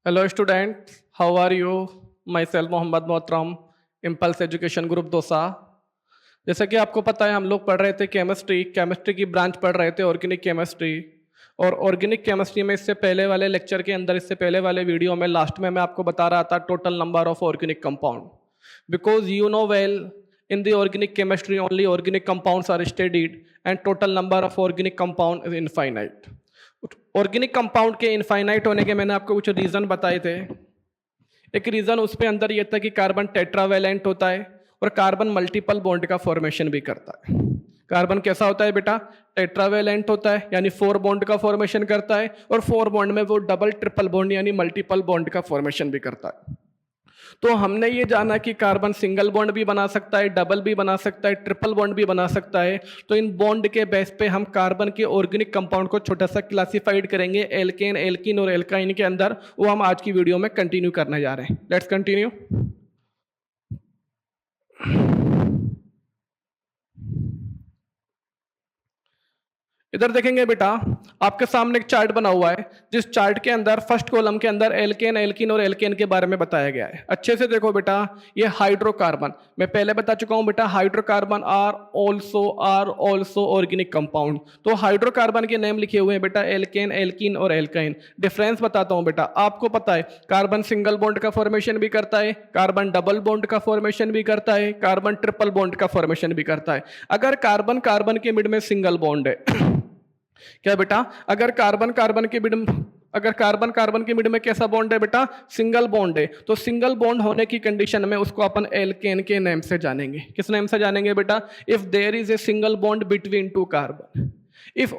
Hello student, how are you? Myself Mohammed Mohtaram, impulse education group dosa. जैसे कि आपको पता है, हम लोग पढ़ रहे थे केमिस्ट्री की ब्रांच पढ़ रहे थे ऑर्गेनिक केमिस्ट्री। और ऑर्गेनिक केमिस्ट्री में इससे पहले वाले लेक्चर के अंदर, इससे पहले वाले वीडियो में लास्ट में मैं आपको बता रहा था total number of organic compound. Because you know well, in the organic chemistry only organic compounds are studied and total number of organic compound is infinite. Organic compound के इनफाइनाइट होने के मैंने आपको कुछ रीजन बताए थे। एक रीजन उसपे अंदर ये था कि कार्बन टेट्रावेलेंट होता है और कार्बन मल्टीपल बॉन्ड का फॉर्मेशन भी करता है। कार्बन कैसा होता है बेटा? टेट्रावेलेंट होता है, यानी 4 बॉन्ड का फॉर्मेशन करता है, और 4 बॉन्ड में वो डबल ट्रिपल बॉन्ड यानी मल्टीपल बॉन्ड का फॉर्मेशन भी करता है। तो हमने ये जाना कि कार्बन सिंगल बॉन्ड भी बना सकता है, डबल भी बना सकता है, ट्रिपल बॉन्ड भी बना सकता है। तो इन बॉन्ड के बेस पे हम कार्बन के ऑर्गेनिक कंपाउंड को छोटा सा क्लासिफाइड करेंगे एल्केन, एल्कीन और एल्काइन के अंदर। वो हम आज की वीडियो में कंटिन्यू करने जा रहे हैं। Let's continue. इधर देखेंगे बेटा, आपके सामने एक चार्ट बना हुआ है, जिस चार्ट के अंदर फर्स्ट कॉलम के अंदर एल्केन, एल्कीन और एल्केन के बारे में बताया गया है। अच्छे से देखो बेटा, ये हाइड्रोकार्बन, मैं पहले बता चुका हूं बेटा, hydrocarbon are also organic compound. तो हाइड्रोकार्बन के नेम लिखे हुए हैं बेटा, एल्केन, एल्कीन और एल्काइन। डिफरेंस बताता हूं बेटा, आपको पता है कार्बन सिंगल बॉन्ड का फॉर्मेशन भी करता है, कार्बन डबल बॉन्ड का फॉर्मेशन भी करता है, कार्बन ट्रिपल बॉन्ड का फॉर्मेशन भी करता है। अगर कार्बन कार्बन के मिड में सिंगल बॉन्ड है क्या बेटा? अगर कार्बन कार्बन के मिड में कैसा बॉन्ड है बेटा? सिंगल बॉन्ड है। तो सिंगल बॉन्ड होने की कंडीशन में उसको अपन एल्केन के नेम से जानेंगे। किस नेम से जानेंगे बेटा? If there is a single bond between two carbon, if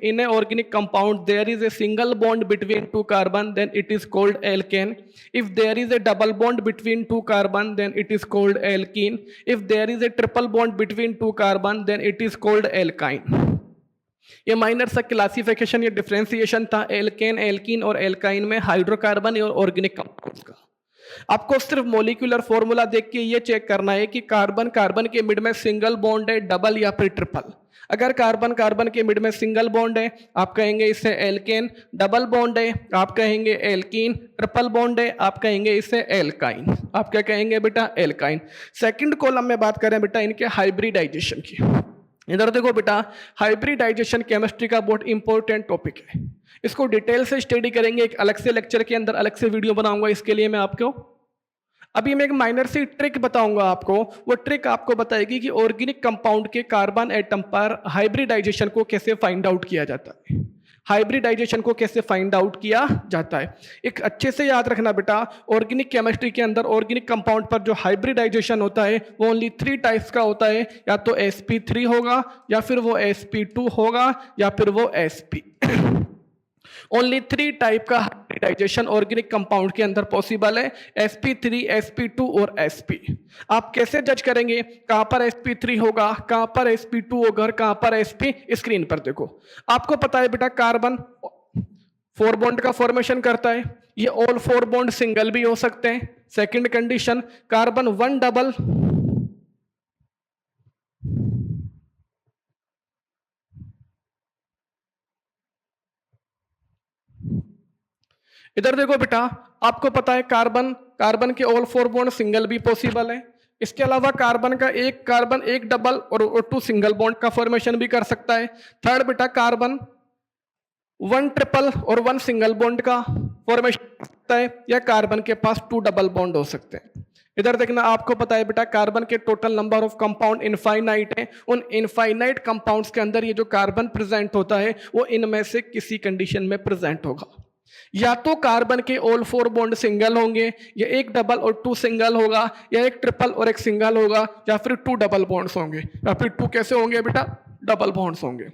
in a organic compound there is a single bond between two carbon, then it is called alkane. If there is a double bond between two carbon, then it is called alkene. If there is a triple bond between two carbon, then it is called alkyne. ये minor सा classification, ये differentiation था alkene, alkene और alkyne में hydrocarbon और organic compounds का। आपको सिर्फ मोलिकुलर फॉर्मूला देख के ये चेक करना है कि कार्बन कार्बन के मिड में सिंगल बॉन्ड है, डबल या फिर ट्रिपल। अगर कार्बन कार्बन के मिड में सिंगल बॉन्ड है, आप कहेंगे इसे एल्केन। डबल बॉन्ड है, आप कहेंगे एल्कीन। ट्रिपल बॉन्ड है, आप कहेंगे इसे एल्काइन। आप क्या कहेंगे बेटा? एल्काइन। सेकंड कॉलम में बात करें बेटा इनके हाइब्रिडाइजेशन की। इधर देखो बेटा, हाइब्रिडाइजेशन केमिस्ट्री का बहुत इंपॉर्टेंट टॉपिक है। इसको डिटेल से स्टडी करेंगे, एक अलग से लेक्चर के अंदर अलग से वीडियो बनाऊंगा इसके लिए मैं आपको। अभी मैं एक माइनर सी ट्रिक बताऊंगा आपको। वो ट्रिक आपको बताएगी कि ऑर्गेनिक कंपाउंड के कार्बन एटम पर हाइब्रिडाइजेशन को कैसे फाइंड आउट किया जाता है। हाइब्रिडाइजेशन को कैसे फाइंड आउट किया जाता है, एक अच्छे से याद रखना बेटा। ऑर्गेनिक केमिस्ट्री के अंदर ऑर्गेनिक कंपाउंड पर जो हाइब्रिडाइजेशन होता है वो ओनली 3 टाइप्स का होता है। या तो sp3 होगा, या फिर वो sp2 होगा, या फिर वो sp। ओनली 3 टाइप का हाइब्रिडाइजेशन ऑर्गेनिक कंपाउंड के अंदर पॉसिबल है, sp3, sp2 और sp। आप कैसे जज करेंगे कहां पर sp3 होगा, कहां पर sp2 होगा और कहां पर sp? स्क्रीन पर देखो। आपको पता है बेटा कार्बन 4 बॉन्ड का फॉर्मेशन करता है, ये ऑल 4 बॉन्ड सिंगल भी हो सकते हैं। सेकंड कंडीशन, कार्बन 1 डबल, इधर देखो बेटा, आपको पता है कार्बन के ऑल 4 बॉन्ड सिंगल भी पॉसिबल है। इसके अलावा कार्बन एक डबल और 2 सिंगल बॉन्ड का फॉर्मेशन भी कर सकता है। थर्ड बेटा, कार्बन 1 ट्रिपल और 1 सिंगल बॉन्ड का फॉर्मेशन कर सकता है, या कार्बन के पास 2 डबल बॉन्ड हो सकते हैं। इधर देखना, आपको पता है बेटा कार्बन के total number of compound infinite है। उन इनफाइनाइट कंपाउंड्स के अंदर ये जो कार्बन प्रेजेंट होता है वो इनमें से किसी कंडीशन में प्रेजेंट होगा। या तो कार्बन के ऑल 4 बॉन्ड सिंगल होंगे, या एक डबल और 2 सिंगल होगा, या एक ट्रिपल और एक सिंगल होगा, या फिर 2 डबल बॉन्ड्स होंगे, या फिर 2 कैसे होंगे बेटा? डबल बॉन्ड्स होंगे।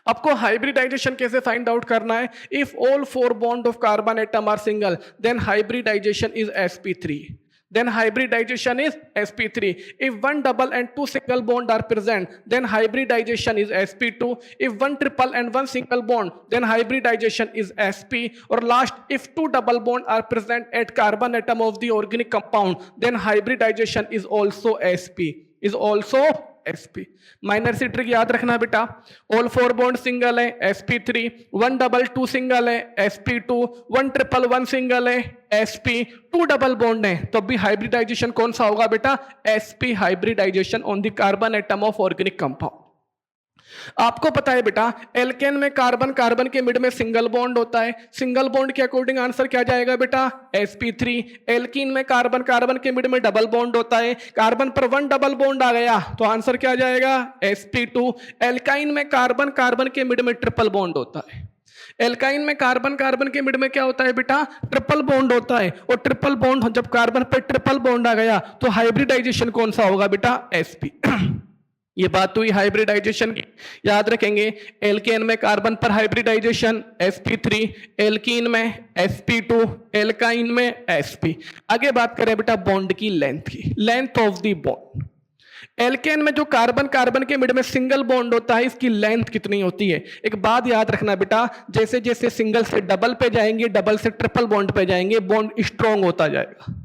आपको हाइब्रिडाइजेशन कैसे फाइंड आउट करना है? If all 4 bond of carbon atom are single, then hybridization is sp3। Then hybridization is sp3. If 1 double and 2 single bond are present, then hybridization is sp2. If 1 triple and 1 single bond, then hybridization is sp. Or last, if 2 double bond are present at carbon atom of the organic compound, then hybridization is also sp. Is also sp। Minor सी trick याद रखना बेटा, all 4 bond single है sp3, 1 double 2 single है sp2, 1 triple 1 single है sp, 2 double bond है तो अभी हाइब्रिडाइजेशन कौन सा होगा बेटा, sp hybridization on the carbon atom of organic compound. आपको पता है बेटा एल्केन में कार्बन कार्बन के मिड में सिंगल बॉन्ड होता है, सिंगल बॉन्ड के अकॉर्डिंग आंसर क्या जाएगा बेटा sp3। एल्कीन में कार्बन कार्बन के मिड में डबल बॉन्ड होता है, कार्बन पर 1 डबल बॉन्ड आ गया तो आंसर क्या जाएगा sp2। एल्काइन में कार्बन कार्बन के मिड में ट्रिपल बॉन्ड होता है, एल्काइन में कार्बन कार्बन के मिड में क्या होता है बेटा, ट्रिपल बॉन्ड होता है, और ट्रिपल बॉन्ड जब कार्बन पर ट्रिपल बॉन्ड आ गया तो हाइब्रिडाइजेशन कौन सा होगा बेटा sp। ये बात हुई हाइब्रिडाइजेशन की, याद रखेंगे एल्केन में कार्बन पर हाइब्रिडाइजेशन sp3, एल्कीन में sp2, एल्काइन में sp। आगे बात करें बेटा बॉन्ड की लेंथ की, length of the bond. Alkane में जो कार्बन कार्बन के मिड में सिंगल बॉन्ड होता है इसकी लेंथ कितनी होती है। एक बात याद रखना बेटा, जैसे जैसे सिंगल से डबल पे जाएंगे, डबल से ट्रिपल बॉन्ड पे जाएंगे, बॉन्ड स्ट्रॉन्ग होता जाएगा।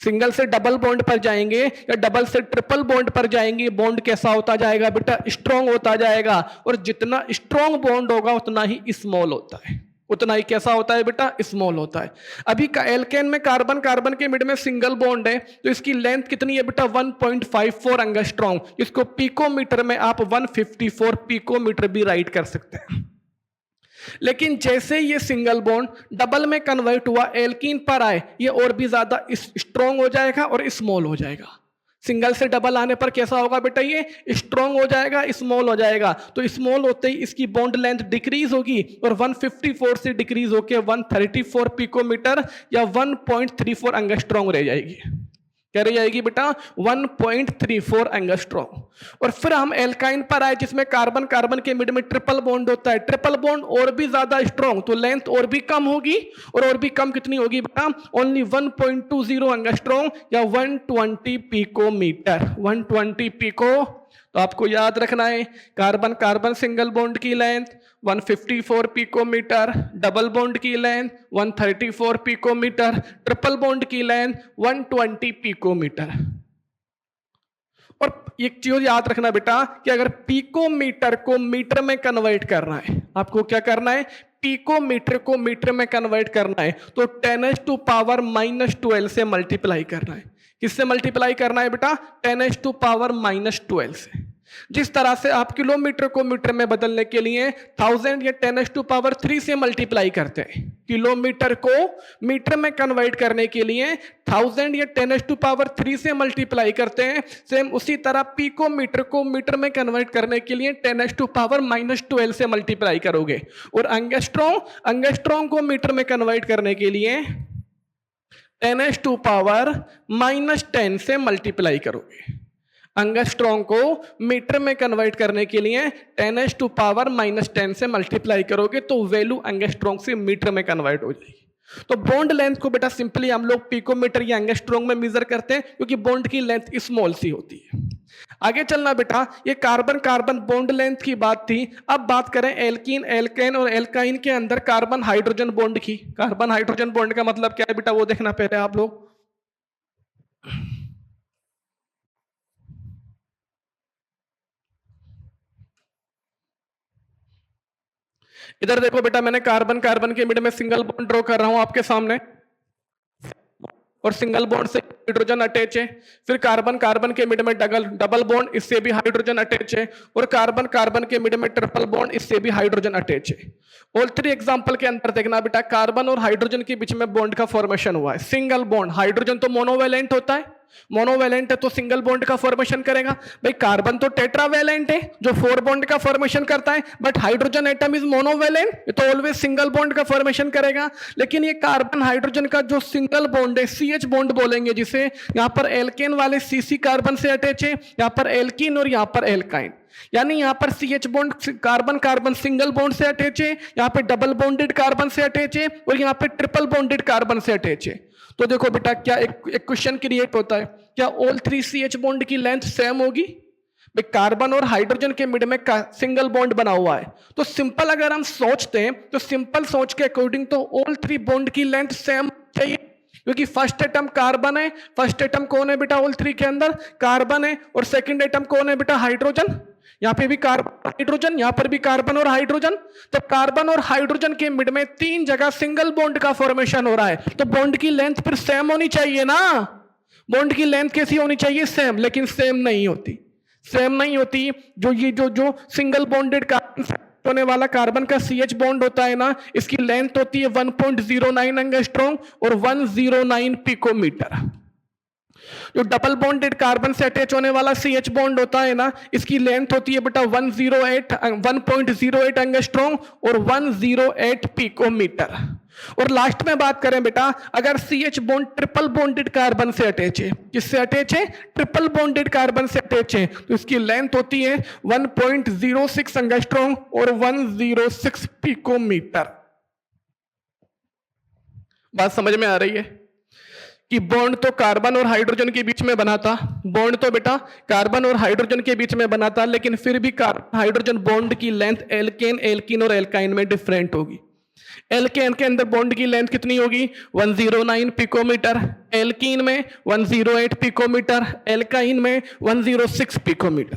सिंगल से डबल बॉन्ड पर जाएंगे या डबल से ट्रिपल बॉन्ड पर जाएंगे, बॉन्ड कैसा होता जाएगा बेटा, स्ट्रॉन्ग होता जाएगा, और जितना स्ट्रॉन्ग बॉन्ड होगा उतना ही स्मॉल होता है, उतना ही कैसा होता है बेटा, स्मॉल होता है। अभी का एल्केन में कार्बन कार्बन के मिड में सिंगल बॉन्ड है तो इसकी लेंथ कितनी है बेटा 1.54 एंगस्ट्रॉम। इसको पिकोमीटर में आप 154 पिकोमीटर भी राइट कर सकते हैं। लेकिन जैसे ये सिंगल बॉन्ड डबल में कन्वर्ट हुआ, एल्कीन पर आए, ये और भी ज्यादा स्ट्रॉन्ग हो जाएगा और स्मॉल हो जाएगा। सिंगल से डबल आने पर कैसा होगा बेटा, ये स्ट्रॉन्ग हो जाएगा, स्मॉल हो जाएगा। तो स्मॉल होते ही इसकी बॉन्ड लेंथ डिक्रीज होगी और 154 से डिक्रीज होकर 134 पिकोमीटर या 1.34 एंगस्ट्रॉम रह जाएगी। क्या रह जाएगी बेटा 1.34 एंगस्ट्रॉम। और फिर हम एल्काइन पर आए जिसमें कार्बन कार्बन के मिड में ट्रिपल बॉन्ड होता है, ट्रिपल बॉन्ड और भी ज्यादा स्ट्रॉन्ग, तो लेंथ और भी कम होगी, और भी कम कितनी होगी बेटा, ओनली 1.20 एंगस्ट्रॉम या 120 पिकोमीटर, 120 पिको। तो आपको याद रखना है कार्बन कार्बन सिंगल बॉन्ड की लेंथ 154 पिकोमीटर, डबल बॉन्ड की लेंथ 134 पिकोमीटर, ट्रिपल बॉन्ड की लेंथ 120 पिकोमीटर। और एक चीज याद रखना बेटा कि अगर पिकोमीटर को मीटर में कन्वर्ट करना है, आपको क्या करना है, पिकोमीटर को मीटर में कन्वर्ट करना है तो 10⁻⁻12 से मल्टीप्लाई करना है। किससे मल्टीप्लाई करना है बेटा, 10⁻⁻12 से। जिस तरह से आप किलोमीटर को मीटर में बदलने के लिए 1000 या 10⁻³ से मल्टीप्लाई करते हैं, किलोमीटर को मीटर में कन्वर्ट करने के लिए 1000 या 10⁻³ से मल्टीप्लाई करते हैं, सेम उसी तरह पिकोमीटर को मीटर में कन्वर्ट करने के लिए 10⁻⁻12 से मल्टीप्लाई करोगे। और एंगस्ट्रॉम को मीटर में कन्वर्ट करने के लिए 10⁻⁻10 से मल्टीप्लाई करोगे। एंगस्ट्रॉम को मीटर में कन्वर्ट करने के लिए 10⁻⁻10 से मल्टीप्लाई करोगे तो वैल्यू एंगस्ट्रॉम से मीटर में कन्वर्ट हो जाएगी। तो बॉन्ड लेंथ को बेटा सिंपली हम लोग पिकोमीटर या एंगस्ट्रॉम में मेजर करते हैं क्योंकि बॉन्ड की लेंथ स्मॉल सी होती है। आगे चलना बेटा, ये कार्बन कार्बन बॉन्ड लेंथ की बात थी। अब बात करें एल्कीन, एल्केन और एल्काइन के अंदर कार्बन हाइड्रोजन बॉन्ड की। कार्बन हाइड्रोजन बॉन्ड का मतलब क्या है बेटा, वो देखना पहले आप लोग। इधर देखो बेटा, मैंने कार्बन कार्बन के मिड में सिंगल बॉन्ड ड्रॉ कर रहा हूं आपके सामने, और सिंगल बॉन्ड से हाइड्रोजन अटैच है। फिर कार्बन कार्बन के मिड में डबल बॉन्ड, इससे भी हाइड्रोजन अटैच है। और कार्बन कार्बन के मिड में ट्रिपल बॉन्ड, इससे भी हाइड्रोजन अटैच है। ऑल 3 एग्जांपल के अंदर देखना बेटा, कार्बन और हाइड्रोजन के बीच में बॉन्ड का फॉर्मेशन हुआ है, सिंगल बॉन्ड। हाइड्रोजन तो मोनोवैलेंट होता है, मोनोवैलेंट है तो सिंगल बॉन्ड का फॉर्मेशन करेगा। भाई कार्बन तो टेट्रावैलेंट है जो 4 बॉन्ड का फॉर्मेशन करता है, but hydrogen atom is monovalent, ये तो ऑलवेज सिंगल बॉन्ड का फॉर्मेशन करेगा। लेकिन ये कार्बन हाइड्रोजन का जो सिंगल बॉन्ड है, CH बॉन्ड बोलेंगे जिसे, यहां पर एल्केन वाले CC कार्बन से अटैच है, यहां पर एल्कीन और यहां पर एल्काइन। यानी यहां पर CH bond carbon carbon single bond से अटैच है, यहां पे डबल बॉन्डेड कार्बन से अटैच है, और यहां पे ट्रिपल बॉन्डेड कार्बन से अटैच है। तो देखो बेटा, क्या एक क्वेश्चन क्रिएट होता है, क्या ऑल 3 CH बॉन्ड की लेंथ सेम होगी? भाई कार्बन और हाइड्रोजन के मिड में सिंगल बॉन्ड बना हुआ है, तो सिंपल अगर हम सोचते हैं तो सिंपल सोच के अकॉर्डिंग तो ऑल 3 बॉन्ड की लेंथ सेम चाहिए। क्योंकि फर्स्ट एटम कार्बन है, फर्स्ट एटम कौन है बेटा, ऑल थ्री के अंदर कार्बन है, और सेकंड एटम कौन है बेटा, हाइड्रोजन। यहाँ पे भी कार्बन हाइड्रोजन, यहाँ पर भी कार्बन और हाइड्रोजन। तो कार्बन और हाइड्रोजन के मिड में 3 जगह सिंगल बॉन्ड का फॉर्मेशन हो रहा है, तो बॉन्ड की लेंथ फिर सेम होनी चाहिए ना। बॉन्ड की लेंथ कैसी होनी चाहिए, सेम, लेकिन सेम नहीं होती, सेम नहीं होती। जो ये जो सिंगल बॉन्डेड कार्बन होने वाला कार्बन का CH बॉन्ड होता है ना, इसकी लेंथ होती है 1.09 एंगस्ट्रॉम और 109 पिकोमीटर। जो डबल बॉन्डेड कार्बन से अटैच होने वाला CH बॉन्ड होता है ना, इसकी लेंथ होती है बेटा 1.08 एंगस्ट्रॉम और 108 पिकोमीटर। और लास्ट में बात करें बेटा, अगर CH bond triple bonded carbon से अटैच है, किससे अटैच है, ट्रिपल बॉन्डेड कार्बन से अटैच है, तो इसकी लेंथ होती है 1.06 एंगस्ट्रॉम और 106 पिकोमीटर। बात समझ में आ रही है कि बॉन्ड तो कार्बन और हाइड्रोजन के बीच में बना था, बॉन्ड तो बेटा कार्बन और हाइड्रोजन के बीच में बना था, लेकिन फिर भी कार्बन हाइड्रोजन बॉन्ड की लेंथ एल्केन, एल्कीन और एल्काइन में डिफरेंट होगी। एल्केन के अंदर बॉन्ड की लेंथ कितनी होगी, 109 पिकोमीटर, एल्कीन में 108 पिकोमीटर, एल्काइन में 106 पिकोमीटर।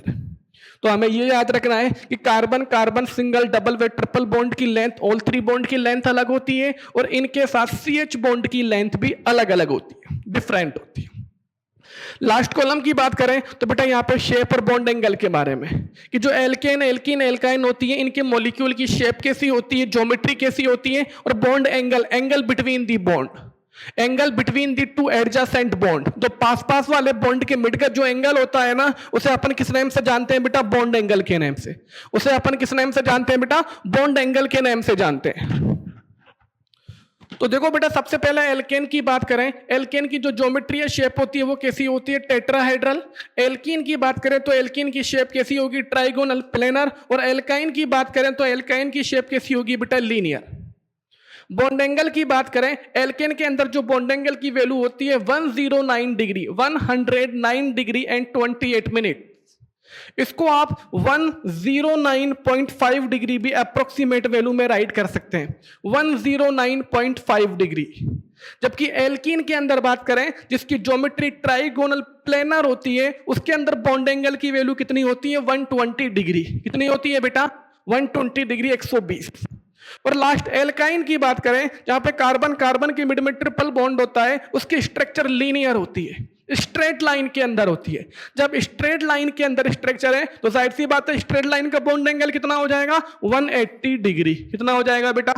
तो हमें ये याद रखना है कि कार्बन कार्बन सिंगल डबल व ट्रिपल बॉन्ड की लेंथ, ऑल थ्री बॉन्ड की लेंथ अलग होती है, और इनके साथ CH बॉन्ड की लेंथ भी अलग अलग होती है, डिफरेंट होती है। लास्ट कॉलम की बात करें तो बेटा यहाँ पे शेप और बॉन्ड एंगल के बारे में, कि जो एल्केन, एल्कीन, एल्काइन होती है, इनके मॉलिक्यूल की शेप कैसी होती है, ज्योमेट्री कैसी होती है, और bond angle, angle between the bond, angle between the two adjacent bond, जो पास पास वाले बॉन्ड के मिड का जो एंगल होता है ना, उसे अपन किस नेम से जानते हैं बेटा, बॉन्ड एंगल के नेम से। उसे अपन किस नेम से जानते हैं बेटा, बॉन्ड एंगल के नेम से जानते हैं। तो देखो बेटा, सबसे पहले एल्केन की बात करें, एल्केन की जो ज्योमेट्री है, शेप होती है, वो कैसी होती है, टेट्राहेड्रल। एल्कीन की बात करें तो एल्कीन की शेप कैसी होगी, ट्राइगोनल, प्लेनर। और एल्काइन की बात करें तो एल्काइन की शेप कैसी होगी बेटा, लीनियर। बॉन्ड एंगल की बात करें, एल्केन के अंदर जो बॉन्ड एंगल की वैल्यू होती है 109 डिग्री, 109 डिग्री एंड 28 मिनट। इसको आप 109.5 डिग्री भी अप्रोक्सीमेट वैल्यू में राइट कर सकते हैं, 109.5 डिग्री। जबकि एल्कीन के अंदर बात करें, जिसकी ज्योमेट्री ट्राइगोनल प्लेनर होती है, उसके अंदर बॉन्ड एंगल की वैल्यू कितनी होती है, 120 डिग्री। कितनी होती है बेटा, 120 डिग्री, 120। और लास्ट एल्काइन की बात करें, जहां पे कार्बन कार्बन के मिड में ट्रिपल बॉन्ड होता है, उसकी स्ट्रक्चर लीनियर होती है, स्ट्रेट लाइन के अंदर होती है। जब स्ट्रेट लाइन के अंदर स्ट्रक्चर है, तो जाहिर सी बात है स्ट्रेट लाइन का बॉन्ड एंगल कितना हो जाएगा, 180 डिग्री। कितना हो जाएगा बेटा,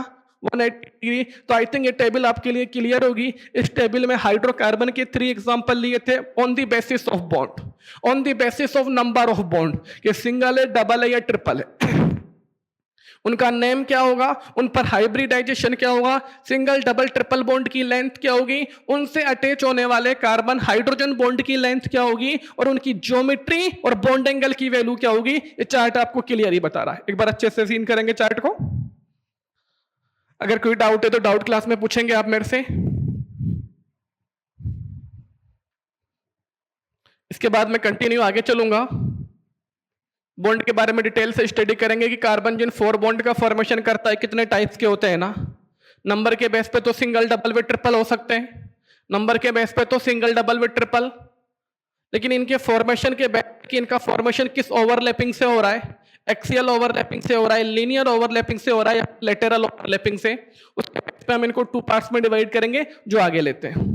180 डिग्री। तो आई थिंक ये टेबल आपके लिए क्लियर होगी। इस टेबल में हाइड्रोकार्बन के 3 एग्जांपल लिए थे on the basis of bond, on the basis of number of bond, कि सिंगल है, डबल है या ट्रिपल है। उनका नेम क्या होगा, उन पर हाइब्रिडाइजेशन क्या होगा, सिंगल डबल ट्रिपल बॉन्ड की लेंथ क्या होगी, उनसे अटैच होने वाले कार्बन हाइड्रोजन बॉन्ड की लेंथ क्या होगी, और उनकी ज्योमेट्री और बॉन्ड एंगल की वैल्यू क्या होगी। ये चार्ट आपको क्लियर ही बता रहा है। एक बार अच्छे से सीन करेंगे चार्ट को। अगर कोई डाउट है तो डाउट क्लास में पूछेंगे आप मेरे से। इसके बाद मैं कंटिन्यू आगे चलूंगा, बॉन्ड के बारे में डिटेल से स्टडी करेंगे कि कार्बन जिन 4 बॉन्ड का फॉर्मेशन करता है कितने टाइप्स के होते हैं ना। नंबर के बेस पे तो सिंगल डबल व ट्रिपल हो सकते हैं, नंबर के बेस पे तो सिंगल डबल व ट्रिपल, लेकिन इनके फॉर्मेशन के बेस कि इनका फॉर्मेशन किस ओवरलैपिंग से हो रहा है, एक्सियल ओवरलैपिंग से हो रहा है, लीनियर ओवरलैपिंग से हो रहा है, या लेटरल ओवरलैपिंग से, उसके बेस पे हम इनको 2 पार्ट्स में डिवाइड करेंगे जो आगे लेते हैं।